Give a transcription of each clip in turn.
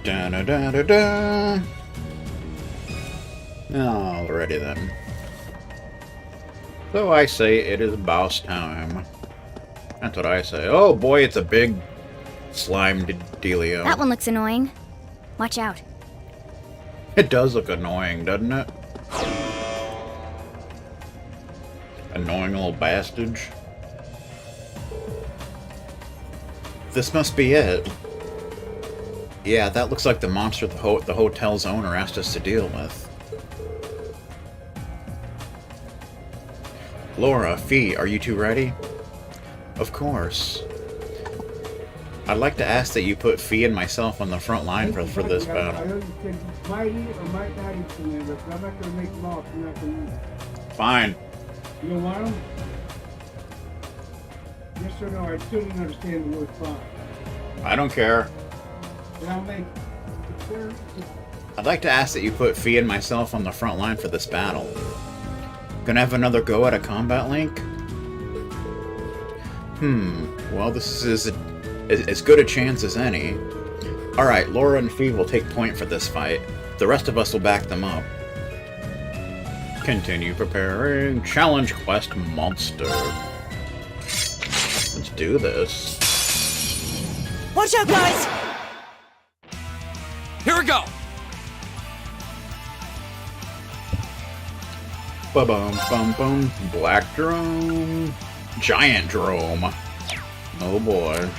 Da da da da da. Alrighty then. So I say it is boss time. That's what I say. Oh boy, it's a big slime dealio. That one looks annoying. Watch out. It does look annoying, doesn't it? Annoying little bastard. This must be it. Yeah, that looks like the monster the hotel's owner asked us to deal with. Laura, Fee, are you two ready? Of course. I'd like to ask that you put Fee and myself on the front line for this battle. Fine. You don't want them? Yes or no? I still didn't understand the word fine. I don't care. Then I'll make it. I'd like to ask that you put Fee and myself on the front line for this battle. Gonna have another go at a combat link? Well, this is as good a chance as any. Alright, Laura and Fee will take point for this fight. The rest of us will back them up. Continue preparing. Challenge quest monster. Let's do this. Watch out, guys! Here we go! Ba-bum, bum, bum. Black drone. Giant drone. Oh boy.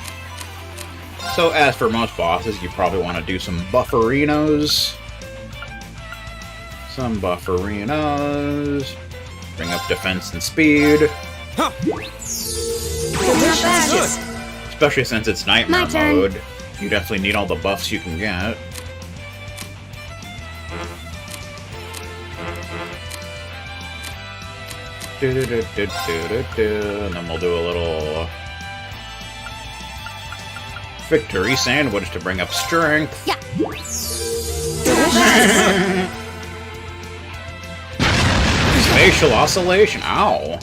So as for most bosses, you probably want to do some bufferinos. Some bufferinos. Bring up defense and speed. Huh. Delicious. Especially since it's nightmare My turn. mode. You definitely need all the buffs you can get. And then we'll do a little victory sandwich to bring up strength. Yeah. Spatial oscillation. Ow.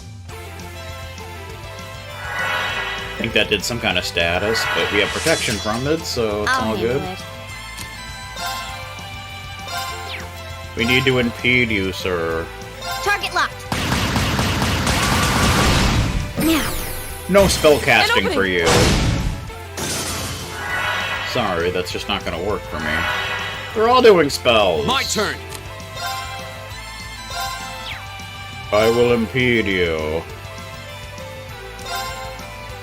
I think that did some kind of status, but we have protection from it, so it's I'll all handle good. it. We need to impede you, sir. Target locked. Now. No spell casting An for you. Sorry, that's just not gonna work for me. They're all doing spells. My turn! I will impede you.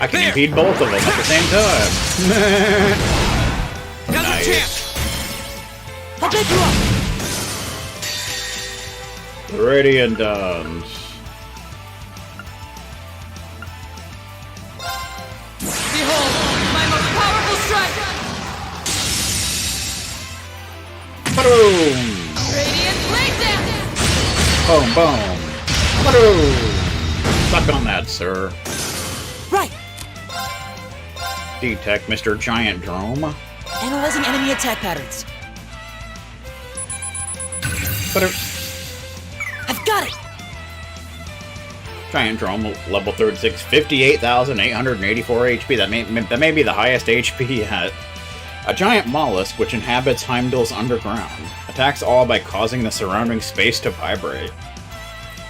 I can There. impede both of them at the same time. Now's Nice. your chance! I'll pick you up! Radiant dance. Behold, my most powerful strike! Boom! Radiant blade dance! Boom, boom. Boom! Suck on that, sir. Right! Detect Mr. Giant Drome. Analyzing enemy attack patterns. I've got it! Giant Drome, level 36, 58,884 HP. That may be the highest HP yet. A giant mollusk which inhabits Heimdall's underground. Attacks all by causing the surrounding space to vibrate.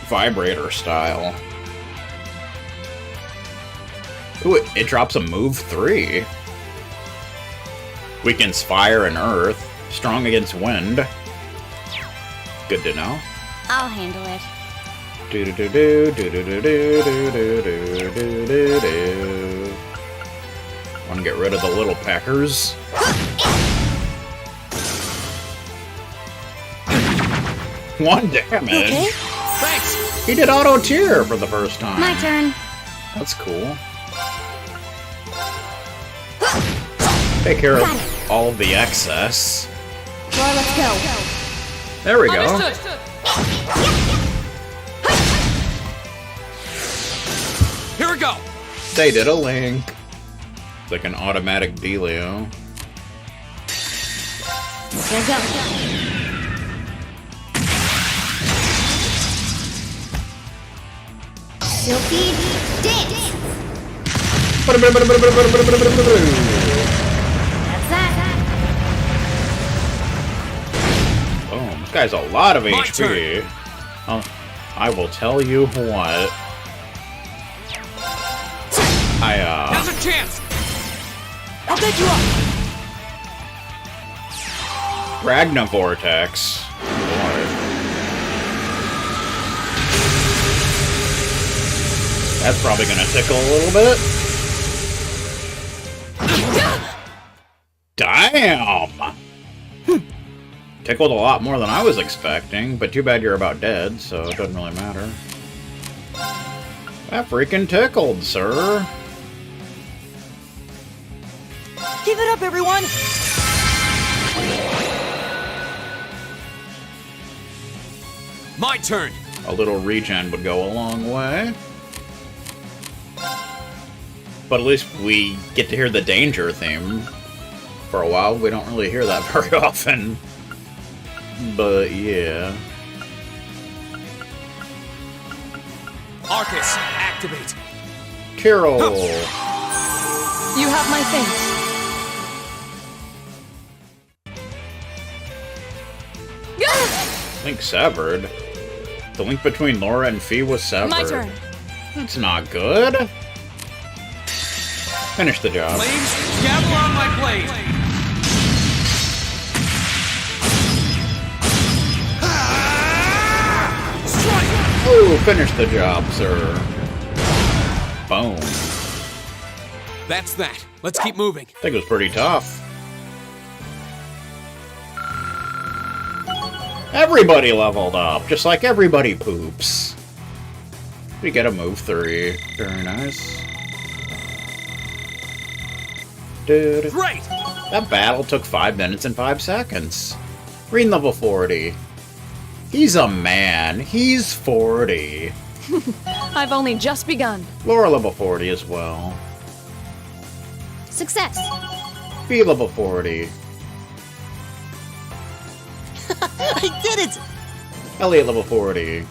Vibrator style. Ooh, it drops a move 3. Weakens fire and earth. Strong against wind. Good to know. I'll handle it. Do do do do do do do do do do do do do. Want to get rid of the little peckers? 1 damage. Okay? Thanks! He did auto tear for the first time. My turn. That's cool. Take care Got of all of the excess. Laura, let's go. There we go. Understood! Here we go! They did a link. It's like an automatic dealio. Here we go. Silky dance. That's that. Guy's a lot of My HP. Oh, I will tell you what. Now's a chance! I'll take you up! Ragna Vortex. Boy. That's probably gonna tickle a little bit. Damn! Tickled a lot more than I was expecting, but too bad you're about dead, so it doesn't really matter. That freaking tickled, sir. Give it up, everyone! My turn! A little regen would go a long way. But at least we get to hear the danger theme. For a while, we don't really hear that very often. But yeah. Arcus, activate! Carol! You have my thanks. Link severed. The link between Laura and Fee was severed. My turn. That's not good. Finish the job. Flames, gather on my blade! Strike! Ooh, finish the job, sir. Boom. That's that. Let's keep moving. I think it was pretty tough. Everybody leveled up, just like everybody poops. We get a move 3. Very nice. Dude. Great! That battle took 5 minutes and 5 seconds. Green level 40. He's a man. He's 40. I've only just begun. Laura level 40 as well. Success. B level 40. I did it! Elliot level 40.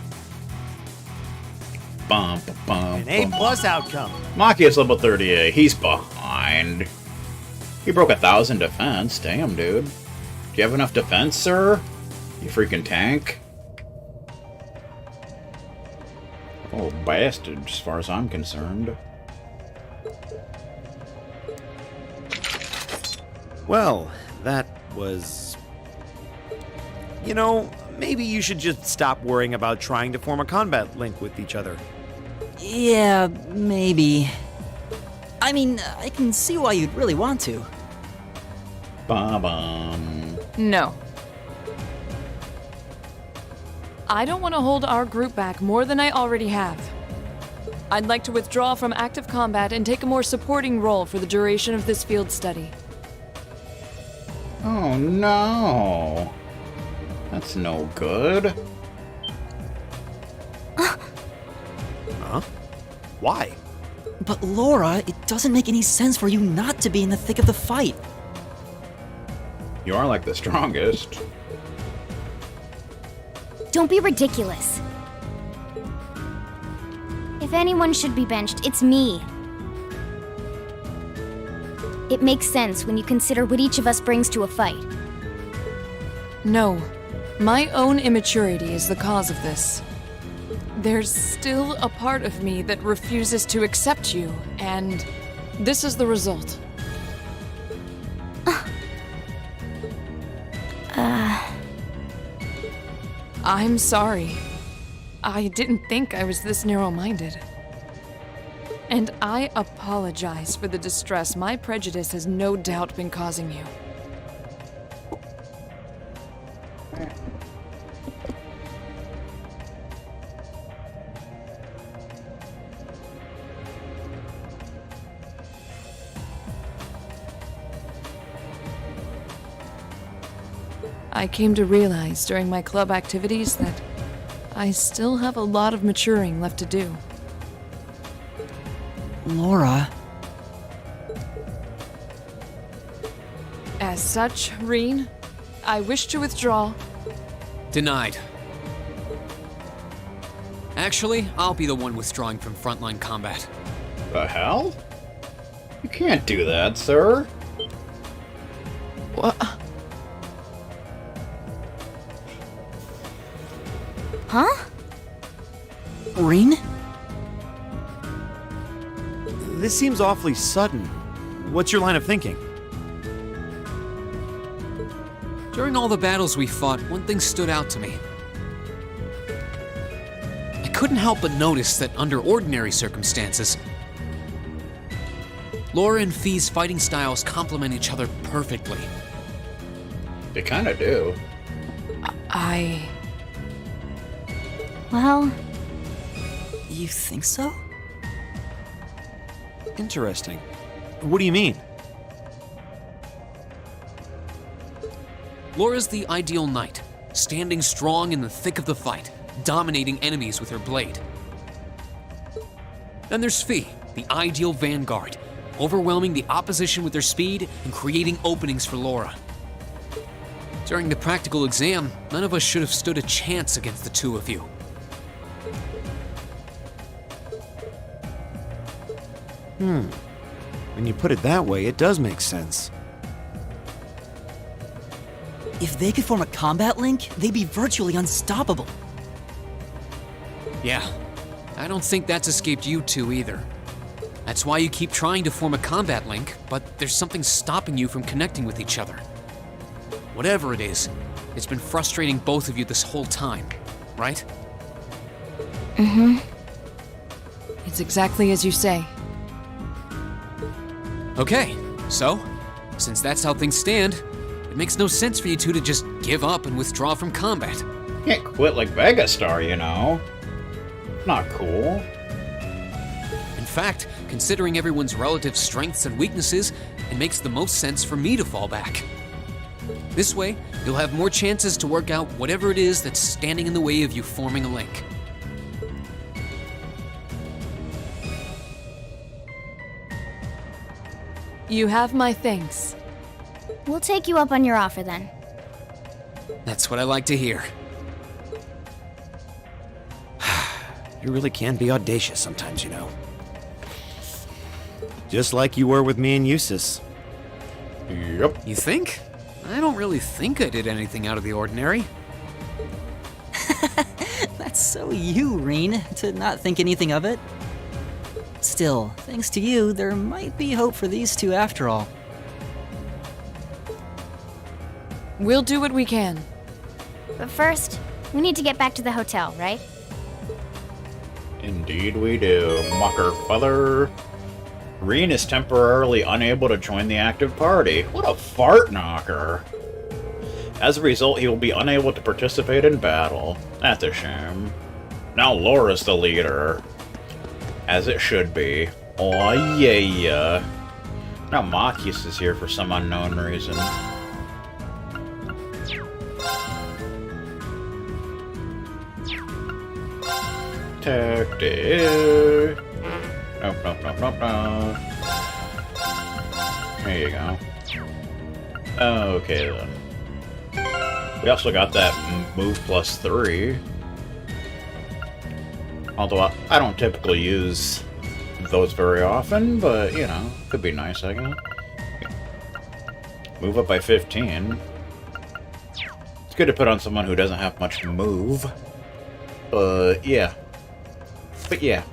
Bum, bum, An A+ bum. outcome. Machia's level 38. He's behind. He broke 1,000 defense. Damn, dude. Do you have enough defense, sir? You freaking tank. Oh, bastard, as far as I'm concerned. Well, that was... You know, maybe you should just stop worrying about trying to form a combat link with each other. Yeah, maybe. I mean, I can see why you'd really want to. Ba-bum. No. I don't want to hold our group back more than I already have. I'd like to withdraw from active combat and take a more supporting role for the duration of this field study. Oh, no. That's no good. Huh? Why? But Laura, it doesn't make any sense for you not to be in the thick of the fight. You are like the strongest. Don't be ridiculous. If anyone should be benched, it's me. It makes sense when you consider what each of us brings to a fight. No. My own immaturity is the cause of this. There's still a part of me that refuses to accept you, and this is the result. I'm sorry. I didn't think I was this narrow-minded. And I apologize for the distress my prejudice has no doubt been causing you. I came to realize during my club activities that I still have a lot of maturing left to do. Laura. As such, Reen, I wish to withdraw. Denied. Actually, I'll be the one withdrawing from frontline combat. The hell? You can't do that, sir. What? Huh? Reen? This seems awfully sudden. What's your line of thinking? During all the battles we fought, one thing stood out to me. I couldn't help but notice that under ordinary circumstances, Laura and Fee's fighting styles complement each other perfectly. They kind of do. Well, You think so? Interesting. What do you mean? Laura's the ideal knight, standing strong in the thick of the fight, dominating enemies with her blade. Then there's Fee, the ideal vanguard, overwhelming the opposition with her speed and creating openings for Laura. During the practical exam, none of us should have stood a chance against the two of you. When you put it that way, it does make sense. If they could form a combat link, they'd be virtually unstoppable. Yeah, I don't think that's escaped you two either. That's why you keep trying to form a combat link, but there's something stopping you from connecting with each other. Whatever it is, it's been frustrating both of you this whole time, right? It's exactly as you say. Okay, so, since that's how things stand, it makes no sense for you two to just give up and withdraw from combat. Can't quit like Vegastar, you know. Not cool. In fact, considering everyone's relative strengths and weaknesses, it makes the most sense for me to fall back. This way, you'll have more chances to work out whatever it is that's standing in the way of you forming a link. You have my thanks. We'll take you up on your offer then. That's what I like to hear. You really can be audacious sometimes, you know. Just like you were with me and Eustace. Yep. You think? I don't really think I did anything out of the ordinary. That's so you, Reen, to not think anything of it. Still, thanks to you, there might be hope for these two after all. We'll do what we can. But first, we need to get back to the hotel, right? Indeed we do, mucker father. Reen is temporarily unable to join the active party. What a fart knocker. As a result, he will be unable to participate in battle. That's a shame. Now Laura's the leader. As it should be. Oh yeah. Now Machias is here for some unknown reason. Tactic. Nope, nope, nope, nope, nope. There you go. Okay then. We also got that move plus 3. Although I don't typically use those very often, but you know, could be nice, I guess. Move up by 15. It's good to put on someone who doesn't have much move. But yeah. But yeah.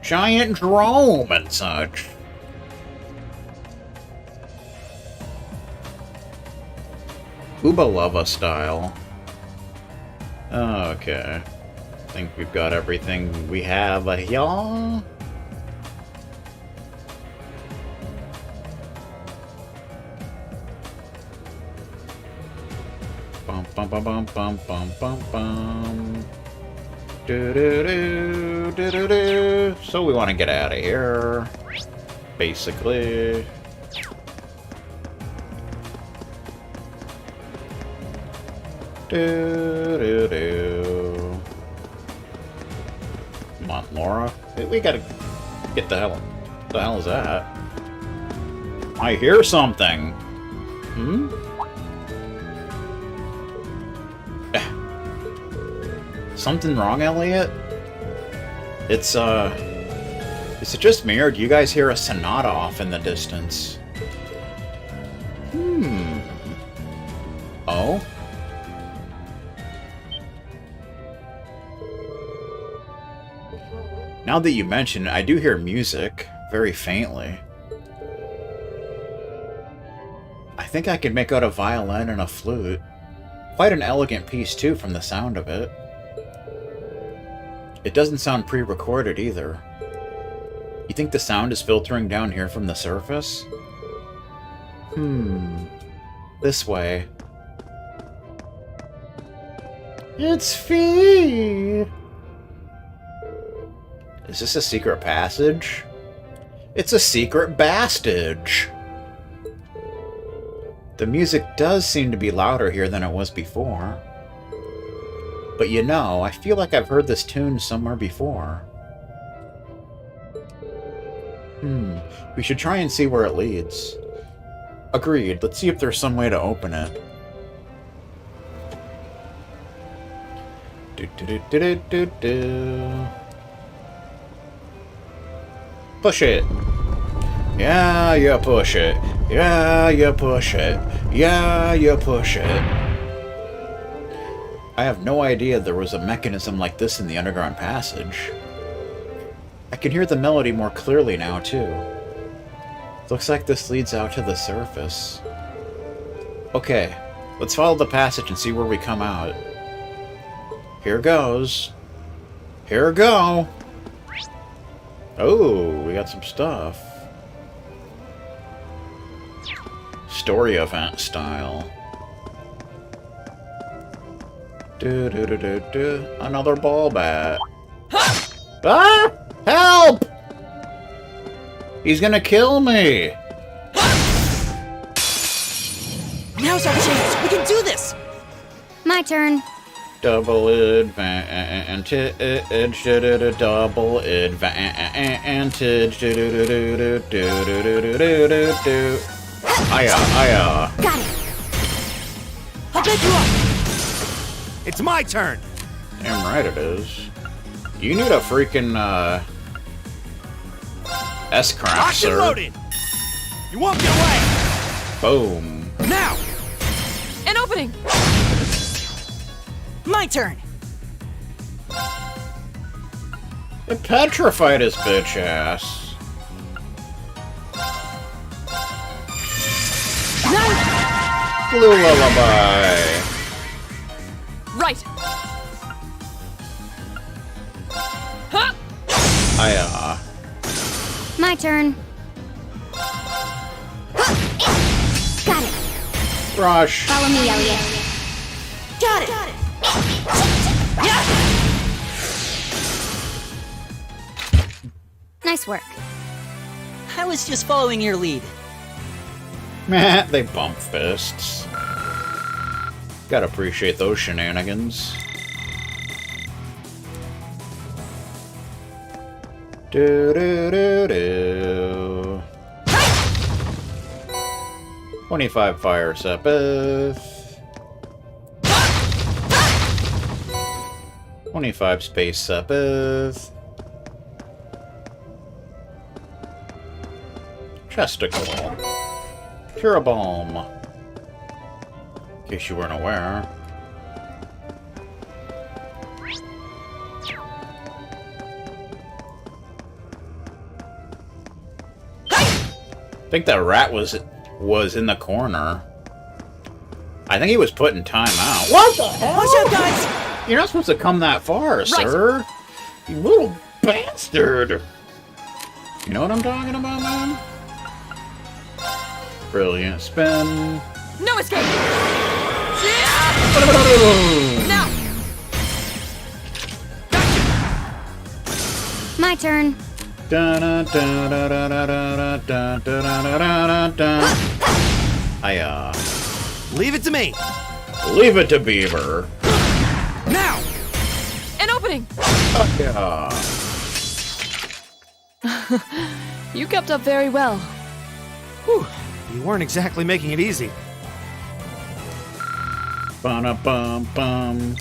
Giant drome and such. Uba Lava style. Okay. I think we've got everything we have here. Bum bum bum bum bum bum bum bum. Do do do do do do. So we want to get out of here, basically. Do do do. Come on, Laura. We gotta get the hell. What the hell is that? I hear something. Hmm. Something wrong, Elliot? Is it just me, or do you guys hear a sonata off in the distance? Oh? Now that you mention it, I do hear music, very faintly. I think I could make out a violin and a flute. Quite an elegant piece, too, from the sound of it. It doesn't sound pre-recorded, either. You think the sound is filtering down here from the surface? This way. It's Fee! Is this a secret passage? It's a secret bastage! The music does seem to be louder here than it was before. But you know, I feel like I've heard this tune somewhere before. We should try and see where it leads. Agreed, let's see if there's some way to open it. Push it! Yeah, you push it. Yeah, you push it. Yeah, you push it. I have no idea there was a mechanism like this in the underground passage. I can hear the melody more clearly now, too. Looks like this leads out to the surface. Okay, let's follow the passage and see where we come out. Here goes. Here we go! Oh, we got some stuff. Story event style. Another ball bat. Ah! Help! He's gonna kill me! Now's our chance! We can do this! My turn. Double advantage, double advantage, Aya. Got it. I'll get you up! It's my turn! Damn right it is. You need a freaking, S-craft, Lock and sir. loaded! You won't get away! Boom. Now! An opening! My turn! It petrified his bitch ass. Blue lullaby. Right! Huh! Aya. My turn. Got it. Rush. Follow me, Elliot. Got it! Nice work. I was just following your lead. Meh, they bump fists. Gotta appreciate those shenanigans. Do do do do. 25 fire Sepith. 25 space Sepith. Chesticle. Cure Balm. In case you weren't aware. I think that rat was in the corner. I think he was putting time out. What the hell? Watch out, guys! You're not supposed to come that far, sir. You little bastard. You know what I'm talking about, man? Brilliant spin. No escape! Now! My turn. Hiya. Leave it to me! Leave it to Beaver. Now! An opening! Yeah. You kept up very well. Whew. You weren't exactly making it easy. Ba-na-bum-bum.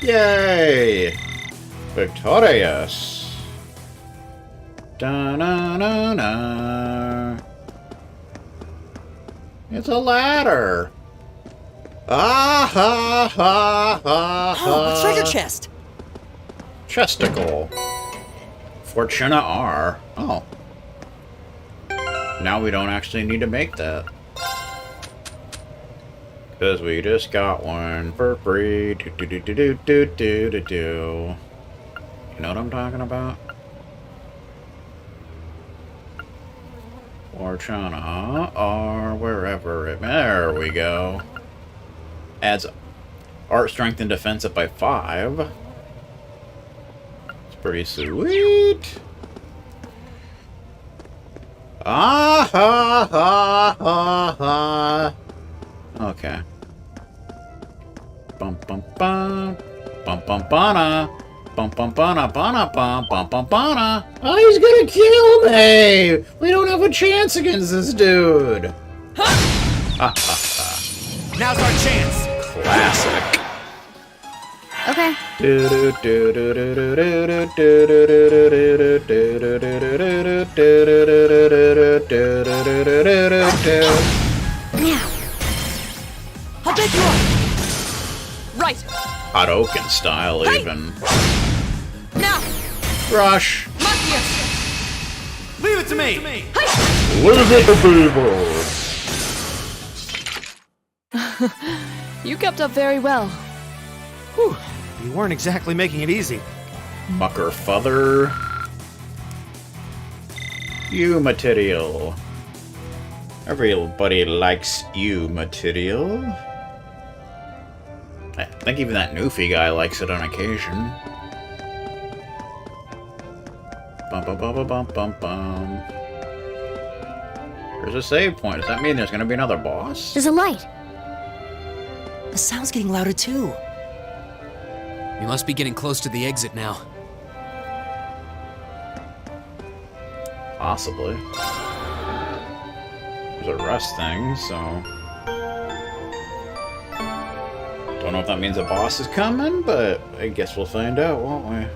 Yay! Victorious. Da-na-na-na. It's a ladder. Ah ha ha ha Oh, a treasure ha. chest! Chesticle. Fortuna R. Oh. Now we don't actually need to make that. Because we just got one for free. Do, do, do, do, do, do, do, do, do. You know what I'm talking about? Fortuna R, wherever it... There we go. Adds art, strength, and defense up by 5. It's pretty sweet. Ah ha ha ha ha. Okay. Bum bum bum. Bum bum bana. Bum bum bana bana bum bum bum bana. Oh, he's gonna kill me! We don't have a chance against this dude. Ha ha ha. Now's our chance. Classic. Okay. Now. I'll take you up. Right. Hadoken style, even. Now. Rush. Leave it to me. Leave it to people. You kept up very well. Whew, you weren't exactly making it easy. Mucker Father. You material. Everybody likes you material. I think even that Newfie guy likes it on occasion. Bum bum bum bum bum bum bum. There's a save point. Does that mean there's gonna be another boss? There's a light. The sound's getting louder too. We must be getting close to the exit now. Possibly. There's a rest thing, so... Don't know if that means a boss is coming, but I guess we'll find out, won't we?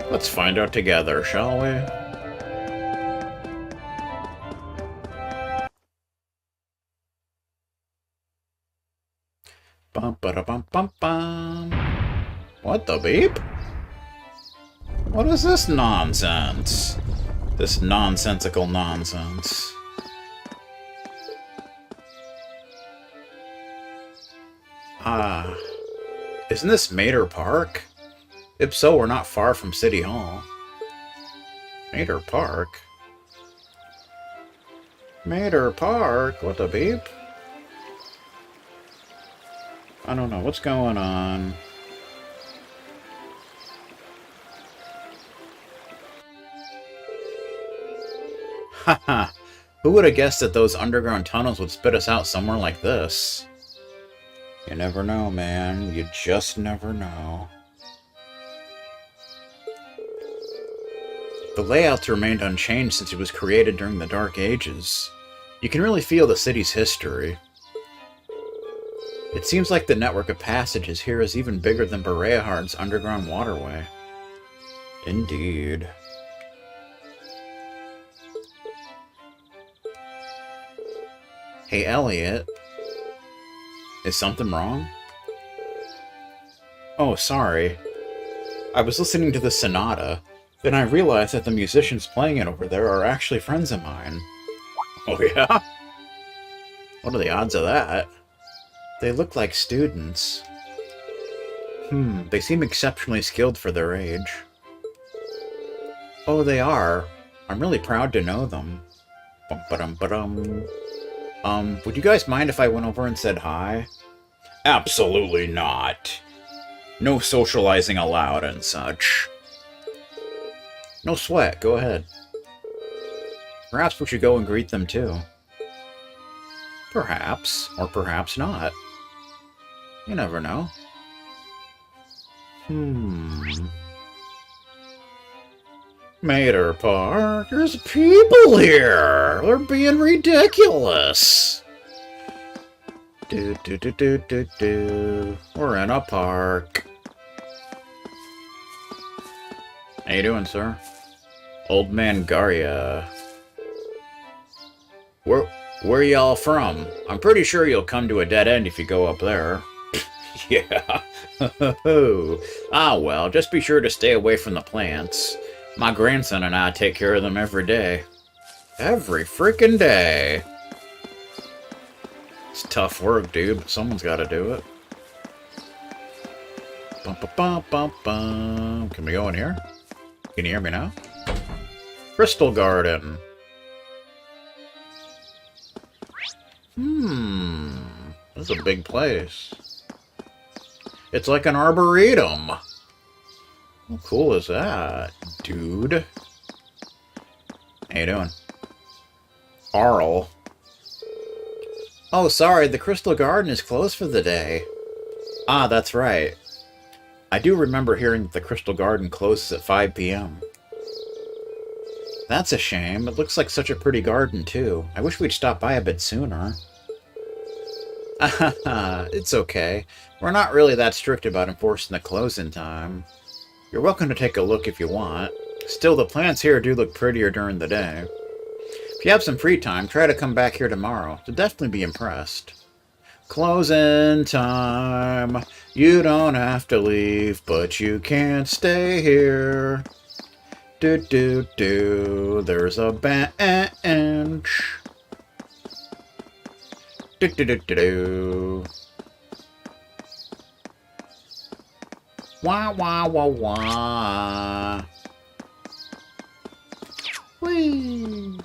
Let's find out together, shall we? Bum ba bum bum bum. What the beep? What is this nonsense? This nonsensical nonsense. Ah. Isn't this Mater Park? If so, we're not far from City Hall. Mater Park? Mater Park? What the beep? I don't know. What's going on? Haha. Who would have guessed that those underground tunnels would spit us out somewhere like this? You never know, man. You just never know. The layouts remained unchanged since it was created during the Dark Ages. You can really feel the city's history. It seems like the network of passages here is even bigger than Bereahard's underground waterway. Indeed. Hey, Elliot. Is something wrong? Oh, sorry. I was listening to the sonata, then I realized that the musicians playing it over there are actually friends of mine. Oh, yeah? What are the odds of that? They look like students. They seem exceptionally skilled for their age. Oh, they are. I'm really proud to know them. Bum-ba-dum-ba-dum. Would you guys mind if I went over and said hi? Absolutely not. No socializing allowed and such. No sweat, go ahead. Perhaps we should go and greet them too. Perhaps, or perhaps not. You never know. Mater Park, there's people here! They're being ridiculous! Do. We're in a park. How you doing, sir? Old man Garya. Where y'all from? I'm pretty sure you'll come to a dead end if you go up there. Yeah. Ah, well, just be sure to stay away from the plants. My grandson and I take care of them every day. Every freaking day. It's tough work, dude, but someone's got to do it. Bum, bum, bum, bum, bum. Can we go in here? Can you hear me now? Crystal Garden. This is a big place. It's like an arboretum. How cool is that, dude? How you doing? Arl. Oh, sorry, the Crystal Garden is closed for the day. Ah, that's right. I do remember hearing that the Crystal Garden closes at 5 p.m. That's a shame. It looks like such a pretty garden, too. I wish we'd stop by a bit sooner. It's okay. We're not really that strict about enforcing the closing time. You're welcome to take a look if you want. Still, the plants here do look prettier during the day. If you have some free time, try to come back here tomorrow. You'll definitely be impressed. Closing time. You don't have to leave, but you can't stay here. Do do do. There's a bench. Do do do do do. Wah wah wah wah. Whee.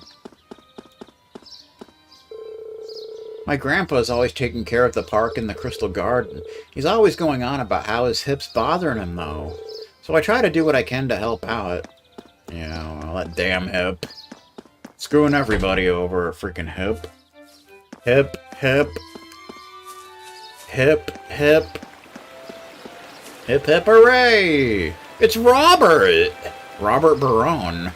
My grandpa's always taking care of the park and the Crystal Garden. He's always going on about how his hip's bothering him, though. So I try to do what I can to help out. You know, that damn hip. Screwing everybody over, a freaking hip. Hip, hip. Hip, hip. Hip, hip, hooray! It's Robert! Robert Barone.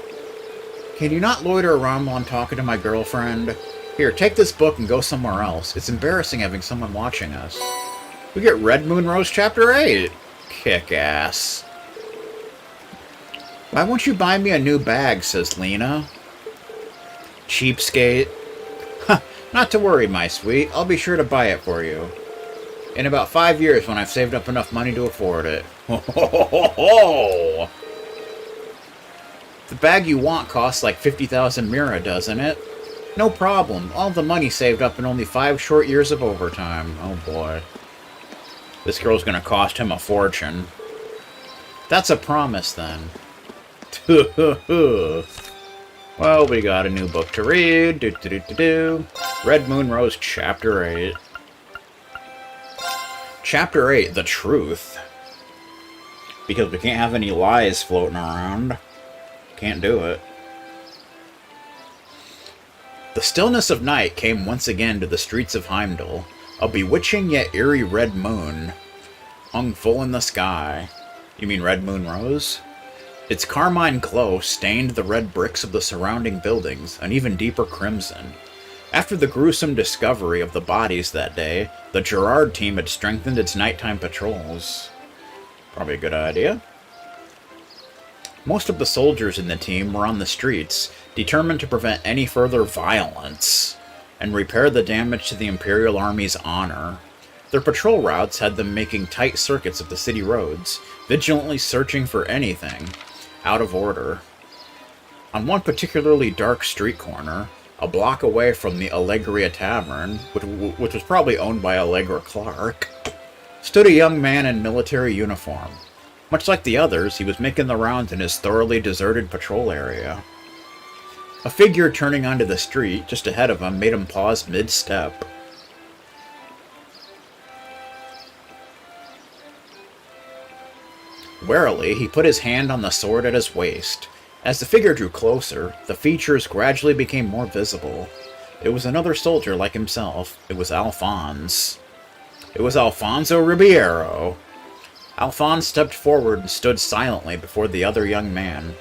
Can you not loiter around while I'm talking to my girlfriend? Here, take this book and go somewhere else. It's embarrassing having someone watching us. We get Red Moon Rose Chapter 8. Kick ass. Why won't you buy me a new bag, says Lena. Cheapskate. Not to worry, my sweet. I'll be sure to buy it for you. In about 5 years when I've saved up enough money to afford it. Ho ho ho ho ho! The bag you want costs like 50,000 Mira, doesn't it? No problem. All the money saved up in only 5 short years of overtime. Oh boy. This girl's gonna cost him a fortune. That's a promise, then. Well, we got a new book to read. Do-do-do-do-do. Red Moon Rose Chapter 8. Chapter 8, The Truth. Because we can't have any lies floating around. Can't do it. The stillness of night came once again to the streets of Heimdall. A bewitching yet eerie red moon hung full in the sky. You mean Red Moon Rose? Its carmine glow stained the red bricks of the surrounding buildings an even deeper crimson. After the gruesome discovery of the bodies that day, the Gerard team had strengthened its nighttime patrols. Probably a good idea. Most of the soldiers in the team were on the streets, determined to prevent any further violence and repair the damage to the Imperial Army's honor. Their patrol routes had them making tight circuits of the city roads, vigilantly searching for anything out of order. On one particularly dark street corner, a block away from the Allegria Tavern, which was probably owned by Allegra Clark, stood a young man in military uniform. Much like the others, he was making the rounds in his thoroughly deserted patrol area. A figure turning onto the street just ahead of him made him pause mid-step. Warily, he put his hand on the sword at his waist. As the figure drew closer, the features gradually became more visible. It was another soldier like himself. It was Alphonse. It was Alfonso Ribeiro. Alphonse stepped forward and stood silently before the other young man.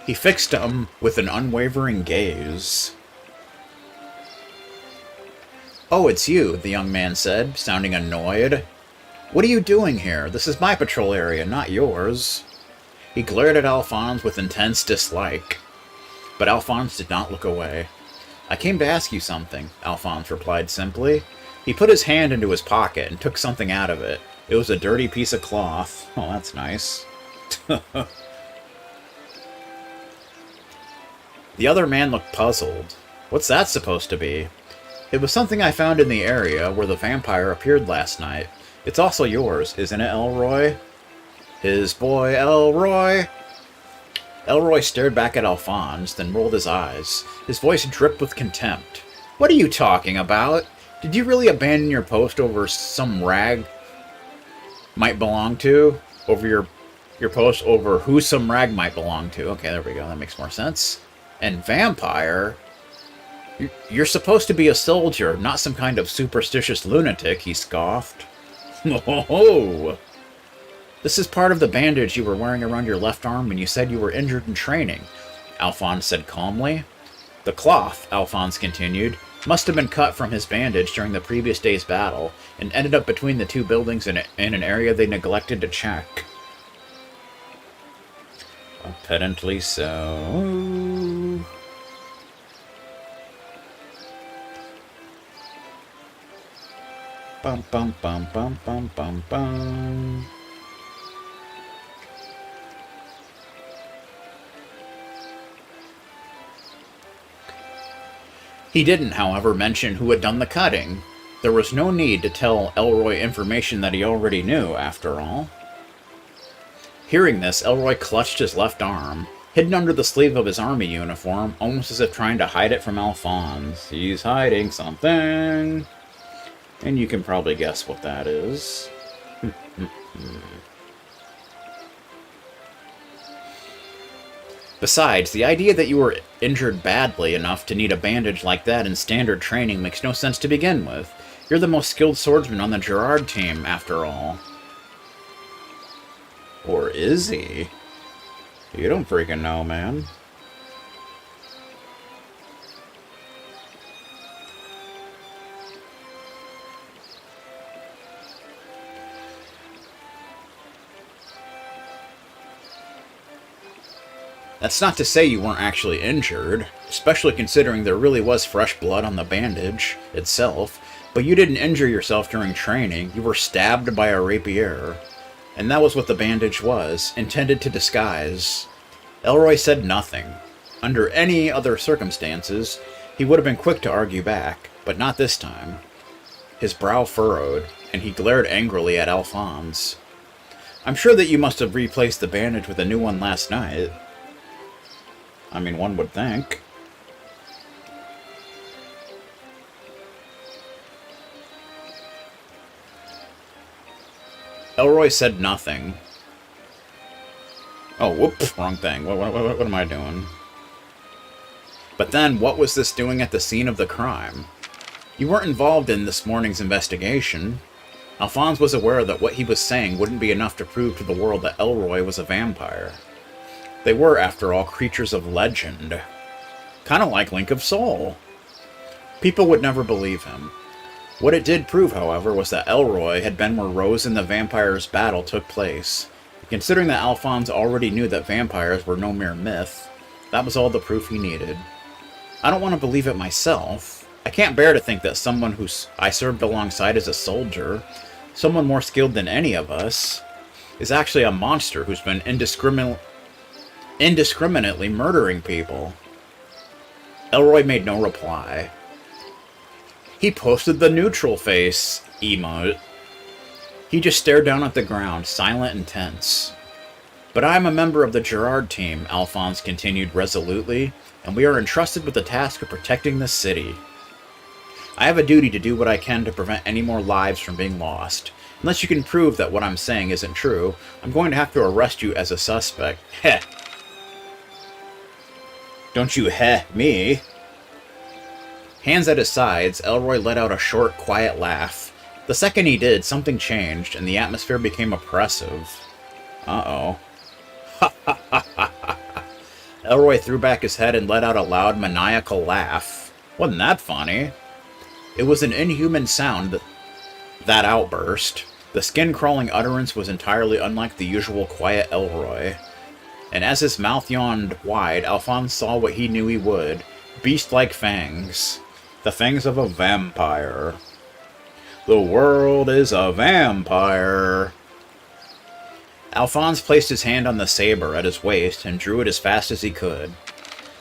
He fixed him with an unwavering gaze. "Oh, it's you," the young man said, sounding annoyed. "What are you doing here? This is my patrol area, not yours." He glared at Alphonse with intense dislike. But Alphonse did not look away. I came to ask you something, Alphonse replied simply. He put his hand into his pocket and took something out of it. It was a dirty piece of cloth. Oh, that's nice. The other man looked puzzled. What's that supposed to be? It was something I found in the area where the vampire appeared last night. It's also yours, isn't it, Elroy? His boy, Elroy. Elroy stared back at Alphonse, then rolled his eyes. His voice dripped with contempt. What are you talking about? Did you really abandon your post over some rag might belong to? Over your post over who some rag might belong to. Okay, there we go. That makes more sense. And vampire? You're supposed to be a soldier, not some kind of superstitious lunatic, he scoffed. Oh! This is part of the bandage you were wearing around your left arm when you said you were injured in training, Alphonse said calmly. The cloth, Alphonse continued, must have been cut from his bandage during the previous day's battle, and ended up between the two buildings in an area they neglected to check. Apparently so. Bum bum bum bum bum bum bum. He didn't, however, mention who had done the cutting. There was no need to tell Elroy information that he already knew, after all. Hearing this, Elroy clutched his left arm, hidden under the sleeve of his army uniform, almost as if trying to hide it from Alphonse. He's hiding something. And you can probably guess what that is. Besides, the idea that you were injured badly enough to need a bandage like that in standard training makes no sense to begin with. You're the most skilled swordsman on the Gerard team, after all. Or is he? You don't freaking know, man. That's not to say you weren't actually injured, especially considering there really was fresh blood on the bandage itself, but you didn't injure yourself during training, you were stabbed by a rapier. And that was what the bandage was, intended to disguise. Elroy said nothing. Under any other circumstances, he would have been quick to argue back, but not this time. His brow furrowed, and he glared angrily at Alphonse. I'm sure that you must have replaced the bandage with a new one last night. I mean, one would think. Elroy said nothing. Oh, whoops, wrong thing. What am I doing? But then, what was this doing at the scene of the crime? You weren't involved in this morning's investigation. Alphonse was aware that what he was saying wouldn't be enough to prove to the world that Elroy was a vampire. They were, after all, creatures of legend. Kind of like Link of Soul. People would never believe him. What it did prove, however, was that Elroy had been where Rose and the vampires' battle took place. Considering that Alphonse already knew that vampires were no mere myth, that was all the proof he needed. I don't want to believe it myself. I can't bear to think that someone who I served alongside as a soldier, someone more skilled than any of us, is actually a monster who's been indiscriminately murdering people. Elroy made no reply. He posted the neutral face emote. He just stared down at the ground, silent and tense. But I am a member of the Gerard team, Alphonse continued resolutely, and we are entrusted with the task of protecting this city. I have a duty to do what I can to prevent any more lives from being lost. Unless you can prove that what I'm saying isn't true, I'm going to have to arrest you as a suspect. Heh. Don't you heh me. Hands at his sides, Elroy let out a short, quiet laugh. The second he did, something changed, and the atmosphere became oppressive. Uh-oh. Ha ha ha ha ha. Elroy threw back his head and let out a loud, maniacal laugh. Wasn't that funny? It was an inhuman sound, that outburst. The skin-crawling utterance was entirely unlike the usual quiet Elroy. And as his mouth yawned wide, Alphonse saw what he knew he would. beast-like fangs. The fangs of a vampire. The world is a vampire. Alphonse placed his hand on the saber at his waist and drew it as fast as he could.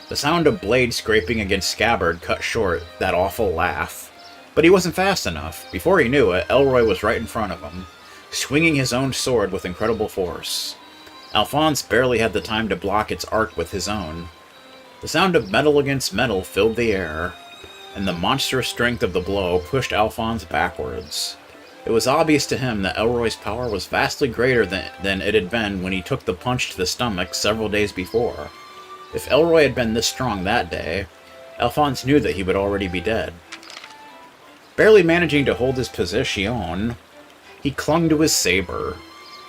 The sound of blade scraping against scabbard cut short that awful laugh. But he wasn't fast enough. Before he knew it, Elroy was right in front of him, swinging his own sword with incredible force. Alphonse barely had the time to block its arc with his own. The sound of metal against metal filled the air, and the monstrous strength of the blow pushed Alphonse backwards. It was obvious to him that Elroy's power was vastly greater than it had been when he took the punch to the stomach several days before. If Elroy had been this strong that day, Alphonse knew that he would already be dead. Barely managing to hold his position, he clung to his saber,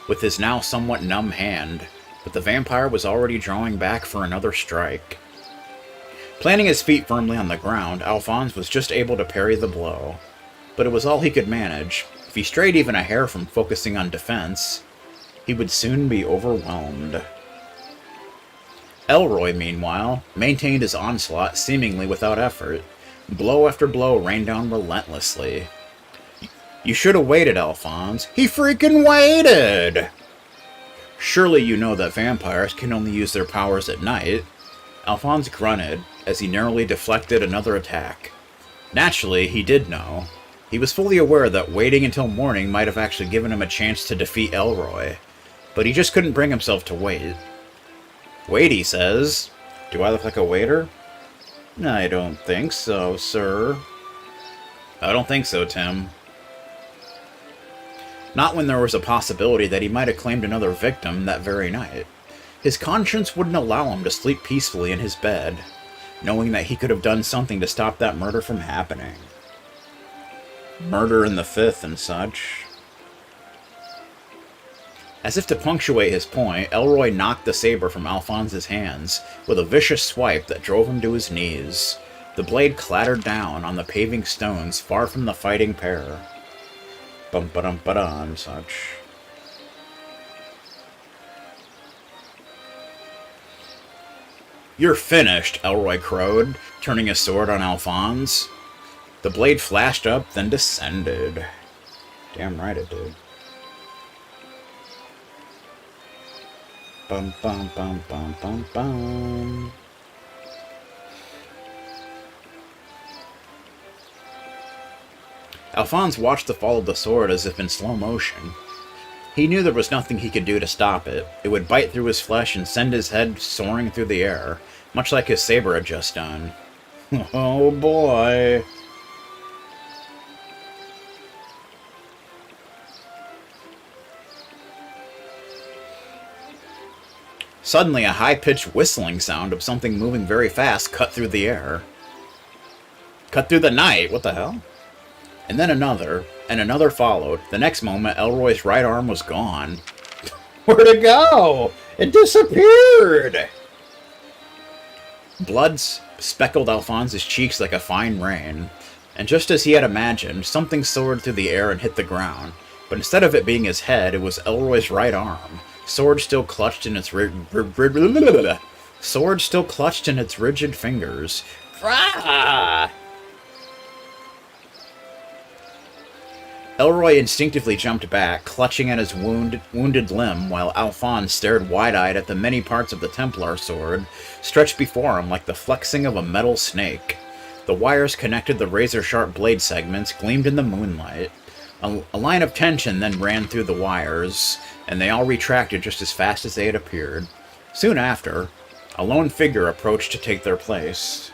with his now somewhat numb hand, but the vampire was already drawing back for another strike. Planting his feet firmly on the ground, Alphonse was just able to parry the blow, but it was all he could manage. If he strayed even a hair from focusing on defense, he would soon be overwhelmed. Elroy, meanwhile, maintained his onslaught seemingly without effort. Blow after blow rained down relentlessly. You should have waited, Alphonse. He freaking waited! Surely you know that vampires can only use their powers at night. Alphonse grunted as he narrowly deflected another attack. Naturally, he did know. He was fully aware that waiting until morning might have actually given him a chance to defeat Elroy, but he just couldn't bring himself to wait. Wait, he says. Do I look like a waiter? I don't think so, sir. I don't think so, Tim. Not when there was a possibility that he might have claimed another victim that very night. His conscience wouldn't allow him to sleep peacefully in his bed, knowing that he could have done something to stop that murder from happening. Murder in the Fifth and such. As if to punctuate his point, Elroy knocked the saber from Alphonse's hands with a vicious swipe that drove him to his knees. The blade clattered down on the paving stones far from the fighting pair. Bum-ba-dum-ba-da and such. You're finished, Elroy crowed, turning his sword on Alphonse. The blade flashed up, then descended. Damn right it did. Bum bum bum bum bum bum. Alphonse watched the fall of the sword as if in slow motion. He knew there was nothing he could do to stop it. It would bite through his flesh and send his head soaring through the air, much like his saber had just done. Oh boy. Suddenly, a high-pitched whistling sound of something moving very fast cut through the air. Cut through the night? What the hell? And then another, and another followed. The next moment, Elroy's right arm was gone. Where'd it go? It disappeared! Blood speckled Alphonse's cheeks like a fine rain. And just as he had imagined, something soared through the air and hit the ground. But instead of it being his head, it was Elroy's right arm. Sword still clutched in its sword still clutched in its rigid fingers. Elroy instinctively jumped back, clutching at his wounded limb, while Alphonse stared wide-eyed at the many parts of the Templar sword stretched before him like the flexing of a metal snake. The wires connected the razor-sharp blade segments gleamed in the moonlight. A line of tension then ran through the wires, and they all retracted just as fast as they had appeared. Soon after, a lone figure approached to take their place.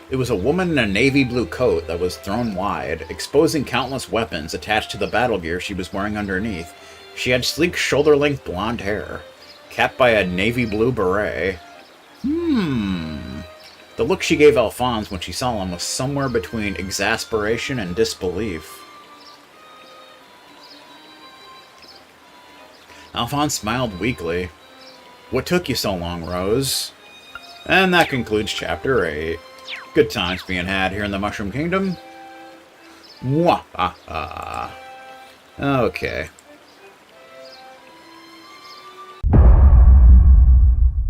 It was a woman in a navy blue coat that was thrown wide, exposing countless weapons attached to the battle gear she was wearing underneath. She had sleek shoulder-length blonde hair, capped by a navy blue beret. The look she gave Alphonse when she saw him was somewhere between exasperation and disbelief. Alphonse smiled weakly. What took you so long, Rose? And that concludes Chapter 8. Good times being had here in the Mushroom Kingdom. Mwah-ha-ha. Okay.